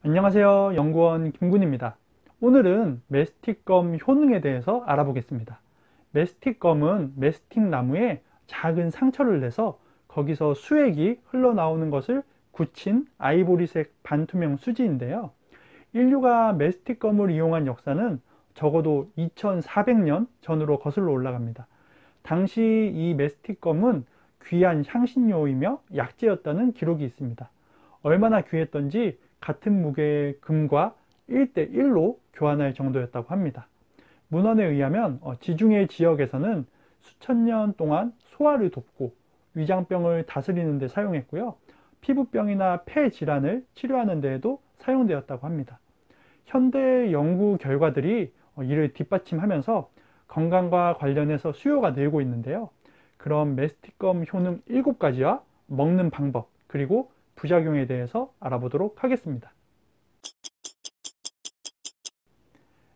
안녕하세요. 연구원 김군입니다. 오늘은 메스틱검 효능에 대해서 알아보겠습니다. 메스틱검은 메스틱 나무에 작은 상처를 내서 거기서 수액이 흘러나오는 것을 굳힌 아이보리색 반투명 수지인데요. 인류가 메스틱검을 이용한 역사는 적어도 2400년 전으로 거슬러 올라갑니다. 당시 이 메스틱검은 귀한 향신료이며 약재였다는 기록이 있습니다. 얼마나 귀했던지 같은 무게의 금과 1대1로 교환할 정도였다고 합니다. 문헌에 의하면 지중해 지역에서는 수천 년 동안 소화를 돕고 위장병을 다스리는 데 사용했고요. 피부병이나 폐 질환을 치료하는 데에도 사용되었다고 합니다. 현대 연구 결과들이 이를 뒷받침하면서 건강과 관련해서 수요가 늘고 있는데요. 그럼 메스틱검 효능 7가지와 먹는 방법, 그리고 부작용에 대해서 알아보도록 하겠습니다.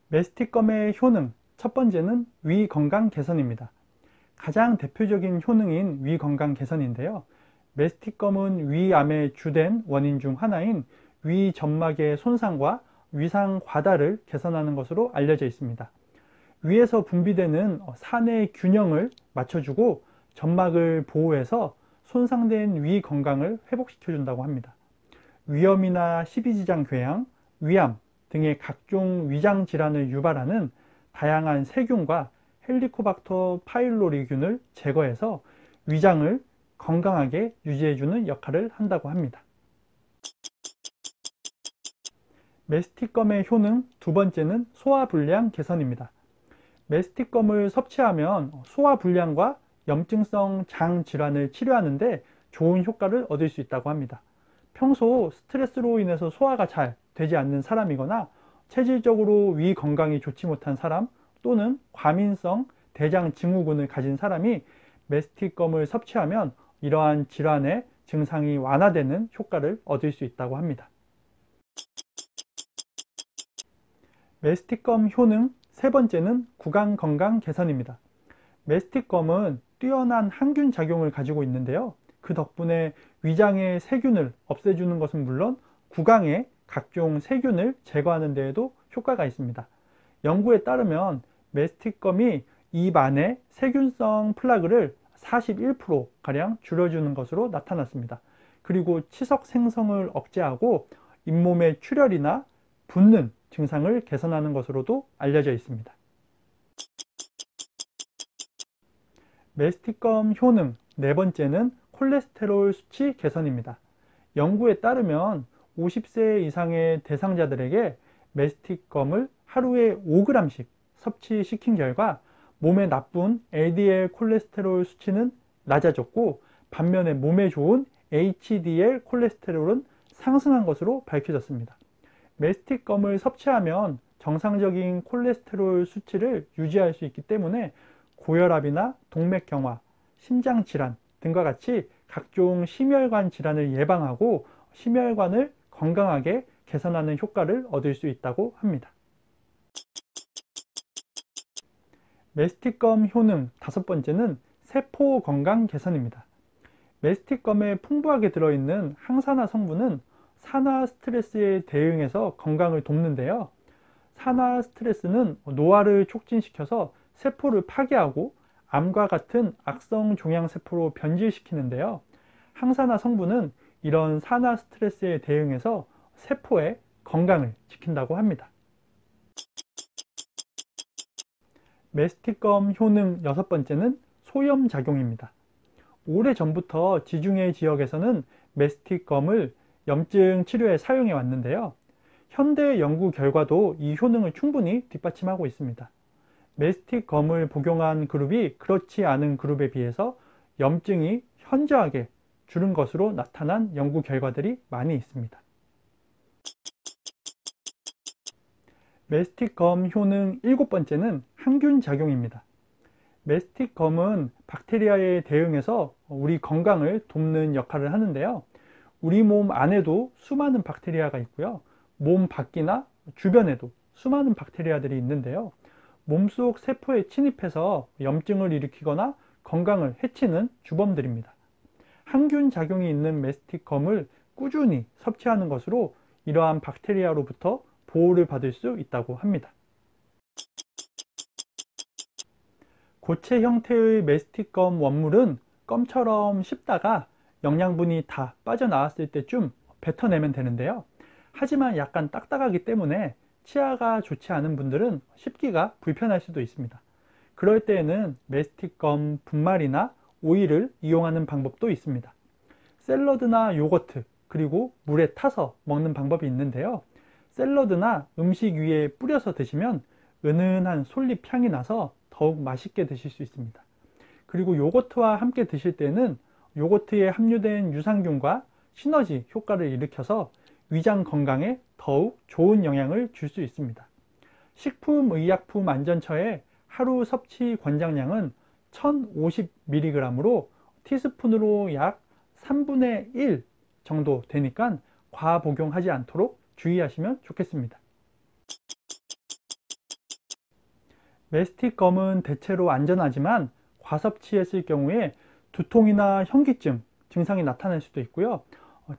메스틱검의 효능, 첫 번째는 위 건강 개선입니다. 가장 대표적인 효능인 위 건강 개선인데요. 메스틱검은 위암의 주된 원인 중 하나인 위 점막의 손상과 위상 과다를 개선하는 것으로 알려져 있습니다. 위에서 분비되는 산의 균형을 맞춰주고 점막을 보호해서 손상된 위 건강을 회복시켜 준다고 합니다. 위염이나 십이지장 궤양, 위암 등의 각종 위장 질환을 유발하는 다양한 세균과 헬리코박터 파일로리균을 제거해서 위장을 건강하게 유지해주는 역할을 한다고 합니다. 메스틱검의 효능 두 번째는 소화불량 개선입니다. 메스틱검을 섭취하면 소화불량과 염증성 장 질환을 치료하는데 좋은 효과를 얻을 수 있다고 합니다. 평소 스트레스로 인해서 소화가 잘 되지 않는 사람이거나 체질적으로 위 건강이 좋지 못한 사람 또는 과민성 대장 증후군을 가진 사람이 메스틱검을 섭취하면 이러한 질환의 증상이 완화되는 효과를 얻을 수 있다고 합니다. 메스틱검 효능 세 번째는 구강 건강 개선입니다. 메스틱검은 뛰어난 항균 작용을 가지고 있는데요. 그 덕분에 위장의 세균을 없애주는 것은 물론 구강의 각종 세균을 제거하는 데에도 효과가 있습니다. 연구에 따르면 메스틱검이 입 안의 세균성 플라그를 41%가량 줄여주는 것으로 나타났습니다. 그리고 치석 생성을 억제하고 잇몸의 출혈이나 붓는 증상을 개선하는 것으로도 알려져 있습니다. 메스틱검 효능 네 번째는 콜레스테롤 수치 개선입니다. 연구에 따르면 50세 이상의 대상자들에게 메스틱검을 하루에 5g씩 섭취시킨 결과 몸에 나쁜 LDL 콜레스테롤 수치는 낮아졌고 반면에 몸에 좋은 HDL 콜레스테롤은 상승한 것으로 밝혀졌습니다. 메스틱검을 섭취하면 정상적인 콜레스테롤 수치를 유지할 수 있기 때문에 고혈압이나 동맥경화, 심장질환 등과 같이 각종 심혈관 질환을 예방하고 심혈관을 건강하게 개선하는 효과를 얻을 수 있다고 합니다. 메스틱검 효능 다섯 번째는 세포 건강 개선입니다. 메스틱검에 풍부하게 들어있는 항산화 성분은 산화 스트레스에 대응해서 건강을 돕는데요. 산화 스트레스는 노화를 촉진시켜서 세포를 파괴하고 암과 같은 악성 종양세포로 변질시키는데요. 항산화 성분은 이런 산화 스트레스에 대응해서 세포의 건강을 지킨다고 합니다. 메스틱검 효능 여섯 번째는 소염작용입니다. 오래전부터 지중해 지역에서는 메스틱검을 염증 치료에 사용해 왔는데요. 현대 연구 결과도 이 효능을 충분히 뒷받침하고 있습니다. 메스틱검을 복용한 그룹이 그렇지 않은 그룹에 비해서 염증이 현저하게 줄은 것으로 나타난 연구 결과들이 많이 있습니다. 메스틱검 효능 일곱 번째는 항균 작용입니다. 메스틱검은 박테리아에 대응해서 우리 건강을 돕는 역할을 하는데요. 우리 몸 안에도 수많은 박테리아가 있고요. 몸 밖이나 주변에도 수많은 박테리아들이 있는데요. 몸속 세포에 침입해서 염증을 일으키거나 건강을 해치는 주범들입니다. 항균 작용이 있는 메스틱검을 꾸준히 섭취하는 것으로 이러한 박테리아로부터 보호를 받을 수 있다고 합니다. 고체 형태의 메스틱검 원물은 껌처럼 씹다가 영양분이 다 빠져나왔을 때쯤 뱉어내면 되는데요. 하지만 약간 딱딱하기 때문에 치아가 좋지 않은 분들은 씹기가 불편할 수도 있습니다. 그럴 때에는 메스틱검 분말이나 오일을 이용하는 방법도 있습니다. 샐러드나 요거트, 그리고 물에 타서 먹는 방법이 있는데요. 샐러드나 음식 위에 뿌려서 드시면 은은한 솔잎 향이 나서 더욱 맛있게 드실 수 있습니다. 그리고 요거트와 함께 드실 때는 요거트에 함유된 유산균과 시너지 효과를 일으켜서 위장 건강에 더욱 좋은 영향을 줄 수 있습니다. 식품의약품안전처의 하루 섭취 권장량은 1050mg으로 티스푼으로 약 3분의 1 정도 되니까 과복용하지 않도록 주의하시면 좋겠습니다. 메스틱검은 대체로 안전하지만 과섭취했을 경우에 두통이나 현기증 증상이 나타날 수도 있고요.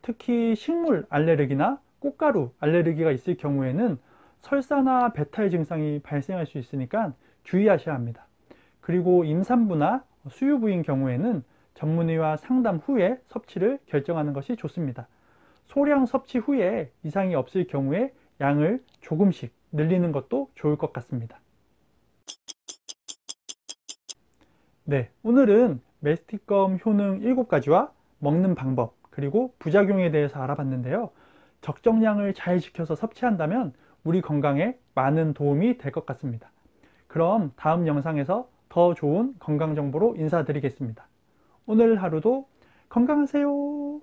특히 식물 알레르기나 꽃가루 알레르기가 있을 경우에는 설사나 배탈 증상이 발생할 수 있으니까 주의하셔야 합니다. 그리고 임산부나 수유부인 경우에는 전문의와 상담 후에 섭취를 결정하는 것이 좋습니다. 소량 섭취 후에 이상이 없을 경우에 양을 조금씩 늘리는 것도 좋을 것 같습니다. 네, 오늘은 메스틱검 효능 7가지와 먹는 방법, 그리고 부작용에 대해서 알아봤는데요. 적정량을 잘 지켜서 섭취한다면 우리 건강에 많은 도움이 될 것 같습니다. 그럼 다음 영상에서 더 좋은 건강 정보로 인사드리겠습니다. 오늘 하루도 건강하세요.